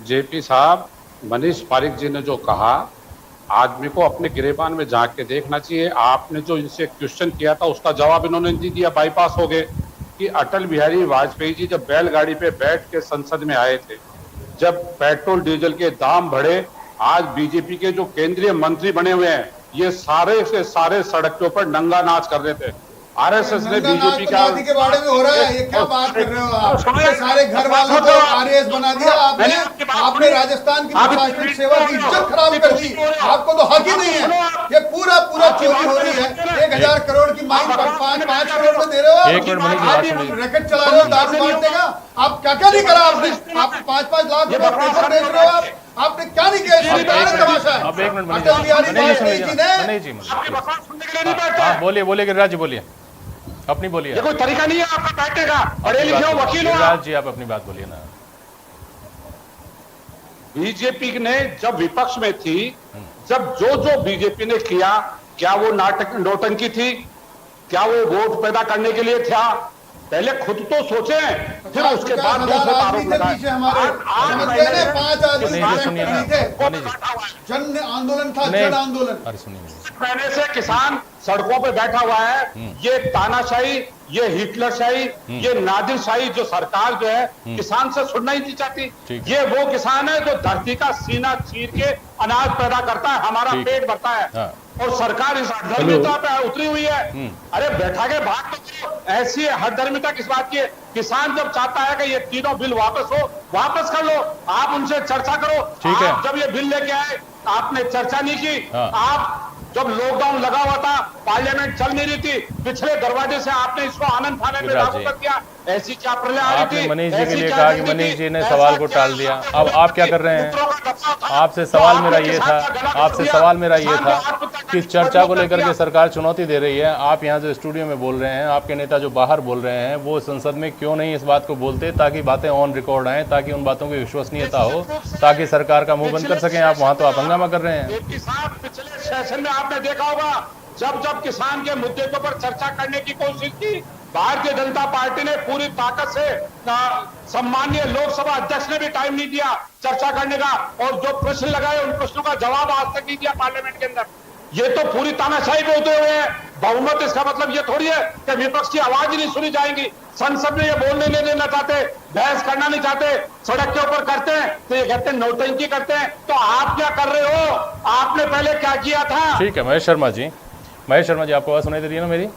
JP साहब, मनीष पारिक जी ने जो कहा, आदमी को अपने गिरेबान में झांक के देखना चाहिए। आपने जो इनसे क्वेश्चन किया था उसका जवाब इन्होंने नहीं दिया, बाईपास हो गए। कि अटल बिहारी वाजपेयी जी जब बैलगाड़ी पे बैठ के संसद में आए थे, जब पेट्रोल डीजल के दाम बढ़े, आज बीजेपी के जो केंद्रीय मंत्री बने हुए हैं, ये सारे से सारे सड़क के ऊपर नंगा नाच कर रहे थे। आरएसएस ने बीजेपी का मोदी के बारे में हो रहा है, ये क्या बात कर रहे हो आप? सारे घर वालों को आरएएस बना दिया आपने। आपने राजस्थान की प्रशासनिक सेवा की इज्जत खराब कर दी। आपको तो हक ही नहीं है। ये पूरा चोरी हो रही है। 1000 करोड़ की मांग 5 करोड़ में दे रहे हो आप। रैकेट चला रहे हो, दारू बांटने का। आप क्या नहीं करा आपने? आप 5-5 लाख रुपए पेपर बेच रहे हो आप। आपने क्या नहीं किया? तमाशा है। अटल बिहारी वाजपेयी जी ने बोलिए गिरिराज जी, बोलिए अपनी बोलिए। ये कोई तरीका नहीं है आपका बैठने का। पढ़े लिखे हो, वकील हो गिरिराज जी, आप अपनी बात बोलिए ना। बीजेपी ने जब विपक्ष में थी, जब जो बीजेपी ने किया, क्या वो नौटंकी थी? क्या वो वोट पैदा करने के लिए था? पहले खुद तो सोचे, फिर उसके बाद दूसरे आरोप लगाए। जन आंदोलन था, जन आंदोलन। पहले से किसान सड़कों पे बैठा हुआ है। ये तानाशाही, ये हिटलरशाही, ये नादिरशाही जो सरकार जो है किसान से सुनना ही नहीं चाहती। ये वो किसान है जो धरती का सीना चीर के अनाज पैदा करता है, हमारा पेट भरता है। और सरकार इस हठधर्मिता पे उतरी हुई है। अरे बैठा के बात तो ऐसी हठधर्मिता किस बात की है? किसान जब चाहता है कि ये तीनों बिल वापस हो, वापस कर लो। आप उनसे चर्चा करो। आप जब ये बिल लेके आए, आपने चर्चा नहीं की। आप जब लॉकडाउन लगा हुआ था, पार्लियामेंट चल नहीं रही थी, पिछले दरवाजे से आपने इसको आनंद फाने में लागू कर दिया। ऐसी क्या प्रलय आ रही थी? मनीष जी के लिए कहा कि मनीष जी ने सवाल को टाल दिया। अब आप क्या कर रहे हैं? आपसे सवाल मेरा ये था कि चर्चा को लेकर के सरकार चुनौती दे रही है। आप यहाँ जो स्टूडियो में बोल रहे हैं, आपके नेता जो बाहर बोल रहे हैं, वो संसद में क्यों नहीं इस बात को बोलते, ताकि बातें ऑन रिकॉर्ड आए, ताकि उन बातों की विश्वसनीयता हो, ताकि सरकार का मुंह बंद कर सकें। आप वहां तो आप हंगामा कर रहे हैं। पिछले सेशन में आपने देखा होगा, जब किसान के मुद्दे के ऊपर चर्चा करने की कोशिश की, भारतीय जनता पार्टी ने पूरी ताकत से, सम्माननीय लोकसभा अध्यक्ष ने भी टाइम नहीं दिया चर्चा करने का, और जो प्रश्न लगाए उन प्रश्नों का जवाब आज तक नहीं दिया पार्लियामेंट के अंदर। ये तो पूरी तानाशाही पे होते हुए हैं। बहुमत इसका मतलब ये थोड़ी है कि विपक्ष की आवाज ही नहीं सुनी जाएगी। संसद में ये बोलने नहीं देना चाहते, बहस करना नहीं चाहते, सड़क के ऊपर करते हैं तो ये कहते हैं नौटंकी करते हैं। तो आप क्या कर रहे हो? आपने पहले क्या किया था? ठीक है महेश शर्मा जी, आपको आवाज सुनाई दे रही है ना मेरी?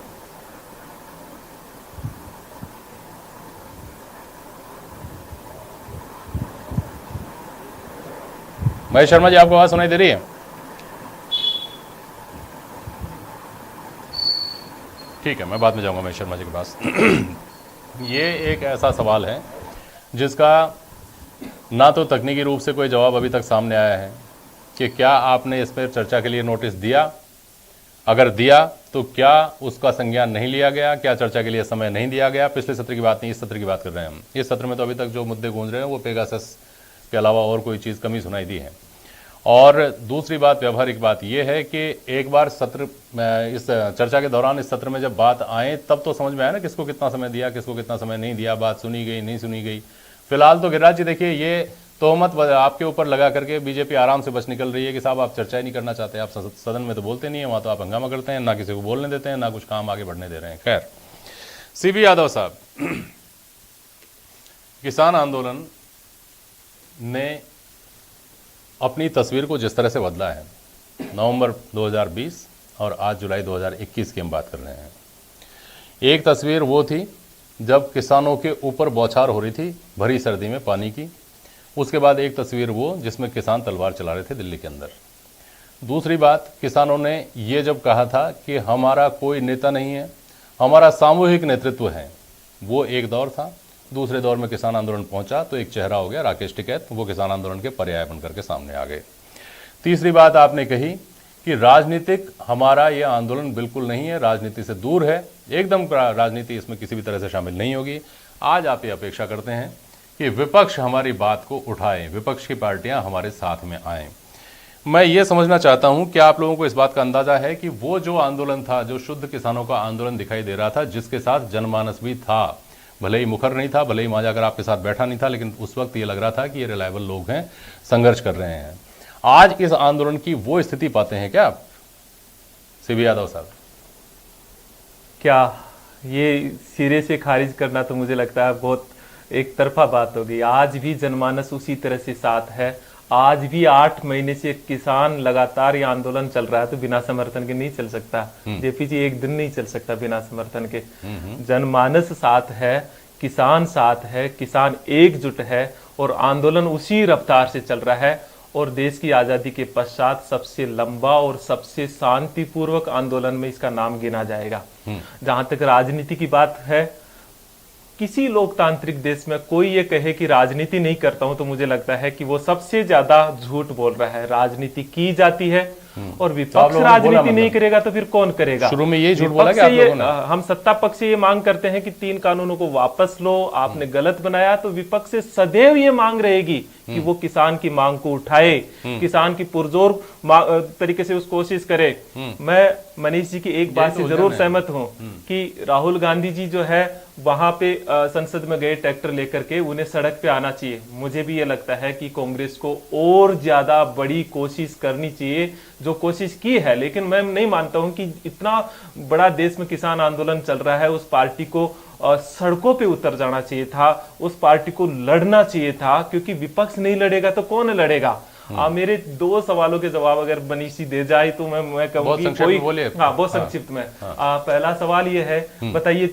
महेश शर्मा जी, आपको आवाज सुनाई दे रही है? ठीक है, मैं बाद में जाऊंगा महेश शर्मा जी के पास। ये एक ऐसा सवाल है जिसका ना तो तकनीकी रूप से कोई जवाब अभी तक सामने आया है कि क्या आपने इस पर चर्चा के लिए नोटिस दिया, अगर दिया तो क्या उसका संज्ञान नहीं लिया गया, क्या चर्चा के लिए समय नहीं दिया गया। पिछले सत्र की बात नहीं, इस सत्र की बात कर रहे हैं हम। इस सत्र में तो अभी तक जो मुद्दे गूंज रहे हैं वो पेगासस के अलावा और कोई चीज़ कमी सुनाई दी है। और दूसरी बात, व्यवहारिक बात यह है कि एक बार सत्र, इस चर्चा के दौरान, इस सत्र में जब बात आए तब तो समझ में आया ना किसको कितना समय दिया, किसको कितना समय नहीं दिया, बात सुनी गई नहीं सुनी गई। फिलहाल तो गिरिराज जी देखिए, ये तोहमत आपके ऊपर लगा करके बीजेपी आराम से बच निकल रही है कि साहब आप चर्चा ही नहीं करना चाहते, आप सदन में तो बोलते नहीं है, वहाँ तो आप हंगामा करते हैं, ना किसी को बोलने देते हैं, ना कुछ काम आगे बढ़ने दे रहे हैं। खैर, सीबी यादव साहब, किसान आंदोलन ने अपनी तस्वीर को जिस तरह से बदला है, नवंबर 2020 और आज जुलाई 2021 की हम बात कर रहे हैं। एक तस्वीर वो थी जब किसानों के ऊपर बौछार हो रही थी भरी सर्दी में पानी की। उसके बाद एक तस्वीर वो जिसमें किसान तलवार चला रहे थे दिल्ली के अंदर। दूसरी बात, किसानों ने ये जब कहा था कि हमारा कोई नेता नहीं है, हमारा सामूहिक नेतृत्व है, वो एक दौर था। दूसरे दौर में किसान आंदोलन पहुंचा तो एक चेहरा हो गया राकेश टिकैत, वो किसान आंदोलन के पर्याय बनकर के सामने आ गए। तीसरी बात आपने कही कि राजनीतिक हमारा ये आंदोलन बिल्कुल नहीं है, राजनीति से दूर है, एकदम राजनीति इसमें किसी भी तरह से शामिल नहीं होगी। आज आप ये अपेक्षा करते हैं कि विपक्ष हमारी बात को उठाए, विपक्ष की पार्टियां हमारे साथ में आएं। मैं ये समझना चाहता हूं कि आप लोगों को इस बात का अंदाजा है कि वो जो आंदोलन था, जो शुद्ध किसानों का आंदोलन दिखाई दे रहा था, जिसके साथ जनमानस भी था, भले ही मुखर नहीं था, भले ही वहाँ जाकर आपके साथ बैठा नहीं था, लेकिन उस वक्त ये लग रहा था कि ये रिलायबल लोग हैं, संघर्ष कर रहे हैं। आज इस आंदोलन की वो स्थिति पाते हैं क्या आप, सीबी यादव साहब? क्या ये सिरे से खारिज करना तो मुझे लगता है बहुत एक तरफा बात होगी। आज भी जनमानस उसी तरह से साथ है। आज भी 8 महीने से किसान लगातार ये आंदोलन चल रहा है, तो बिना समर्थन के नहीं चल सकता। जेपी जी, एक दिन नहीं चल सकता बिना समर्थन के। जनमानस साथ है, किसान साथ है, किसान एकजुट है और आंदोलन उसी रफ्तार से चल रहा है। और देश की आजादी के पश्चात सबसे लंबा और सबसे शांतिपूर्वक आंदोलन में इसका नाम गिना जाएगा। जहां तक राजनीति की बात है, किसी लोकतांत्रिक देश में कोई ये कहे कि राजनीति नहीं करता हूं, तो मुझे लगता है कि वो सबसे ज्यादा झूठ बोल रहा है। राजनीति की जाती है और विपक्ष राजनीति नहीं करेगा तो फिर कौन करेगा? शुरू में यही झूठ बोला कि आप लोगों ने। हम सत्ता पक्ष से ये मांग करते हैं कि 3 कानूनों को वापस लो, आपने गलत बनाया। तो विपक्ष से सदैव ये मांग रहेगी कि वो किसान की मांग को उठाए, किसान की पुरजोर तरीके से उस कोशिश करे। मैं मनीष जी की एक बात से जरूर सहमत हूं कि राहुल गांधी जी जो है वहां पे संसद में गए ट्रैक्टर लेकर के, उन्हें सड़क पे आना चाहिए। मुझे भी ये लगता है कि कांग्रेस को और ज्यादा बड़ी कोशिश करनी चाहिए, जो कोशिश की है। लेकिन मैं नहीं मानता हूं कि इतना बड़ा देश में किसान आंदोलन चल रहा है, उस पार्टी को सड़कों पे उतर जाना चाहिए था, उस पार्टी को लड़ना चाहिए था। क्योंकि विपक्ष नहीं लड़ेगा तो कौन लड़ेगा? मेरे 2 सवालों के जवाब अगर मनीष जी दे जाए तो मैं कहूंगी कोई। हाँ, बहुत संक्षिप्त में। पहला सवाल ये है, बताइए